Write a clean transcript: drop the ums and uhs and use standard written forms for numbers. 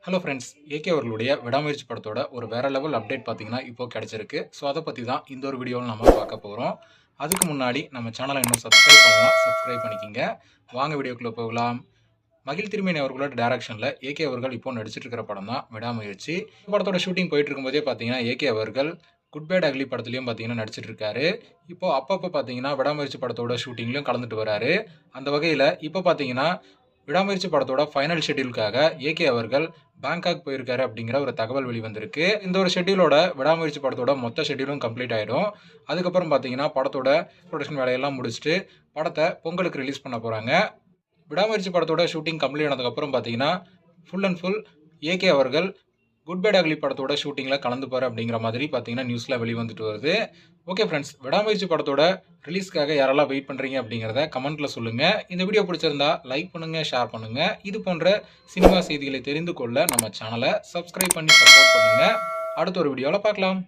Hello friends, AK அவர்களுடைய விடாமுயற்சி படத்தோட ஒரு வேற லெவல் அப்டேட் பார்த்தீங்கன்னா இப்போ கிடைச்சிருக்கு. ஸோ அதை பற்றி தான் இந்த ஒரு வீடியோவில் நம்ம பார்க்க போகிறோம். அதுக்கு முன்னாடி நம்ம சேனலை இன்னும் சப்ஸ்கிரைப் பண்ணலாம், சப்ஸ்கிரைப் பண்ணிக்கிங்க. வாங்க வீடியோக்குள்ளே போகலாம். மகிழ் திருமேனி அவர்களோட டைரக்ஷனில் ஏகே அவர்கள் இப்போ நடிச்சிட்டு இருக்கிற படம் தான் விடாமுயற்சி. படத்தோட ஷூட்டிங் போயிட்டு இருக்கும்போதே பார்த்தீங்கன்னா ஏகே அவர்கள் குட் பேட் அக்லி படத்துலையும் பார்த்தீங்கன்னா நடிச்சிட்டு இருக்காரு. இப்போ அப்பப்போ பார்த்தீங்கன்னா விடாமுயற்சி படத்தோட ஷூட்டிங்லையும் கலந்துட்டு வராரு. அந்த வகையில் இப்போ பார்த்தீங்கன்னா விடாமுயற்சி படத்தோட ஃபைனல் ஷெட்யூலுக்காக ஏகே அவர்கள் பேங்காக் போயிருக்காரு அப்படிங்கிற ஒரு தகவல் வெளிவந்திருக்கு. இந்த ஒரு ஷெட்யூலோட விடாமுயற்சி படத்தோட மொத்த ஷெட்யூலும் கம்ப்ளீட் ஆகிடும். அதுக்கப்புறம் பார்த்தீங்கன்னா படத்தோட ப்ரொடக்ஷன் வேலையெல்லாம் முடிச்சுட்டு படத்தை பொங்கலுக்கு ரிலீஸ் பண்ண போகிறாங்க. விடாமுயற்சி படத்தோட ஷூட்டிங் கம்ப்ளீட் ஆனதுக்கப்புறம் பார்த்தீங்கன்னா ஃபுல் அண்ட் ஃபுல் ஏகே அவர்கள் குட் பேட் அக்லி படத்தோட ஷூட்டிங்கில் கலந்துப்பார் அப்படிங்கிற மாதிரி பார்த்தீங்கன்னா நியூஸில் வெளிவந்துட்டு வருது. ஓகே ஃப்ரெண்ட்ஸ், விடாமுயற்சி படத்தோட ரிலீஸ்க்காக யாரெல்லாம் வெயிட் பண்ணுறீங்க அப்படிங்கிறத கமெண்ட்டில் சொல்லுங்கள். இந்த வீடியோ பிடிச்சிருந்தா லைக் பண்ணுங்கள், ஷேர் பண்ணுங்கள். இது போன்ற சினிமா செய்திகளை தெரிந்து கொள்ள நம்ம சேனலை சப்ஸ்கிரைப் பண்ணி சப்போர்ட் பண்ணுங்கள். அடுத்த ஒரு வீடியோவில் பார்க்கலாம்.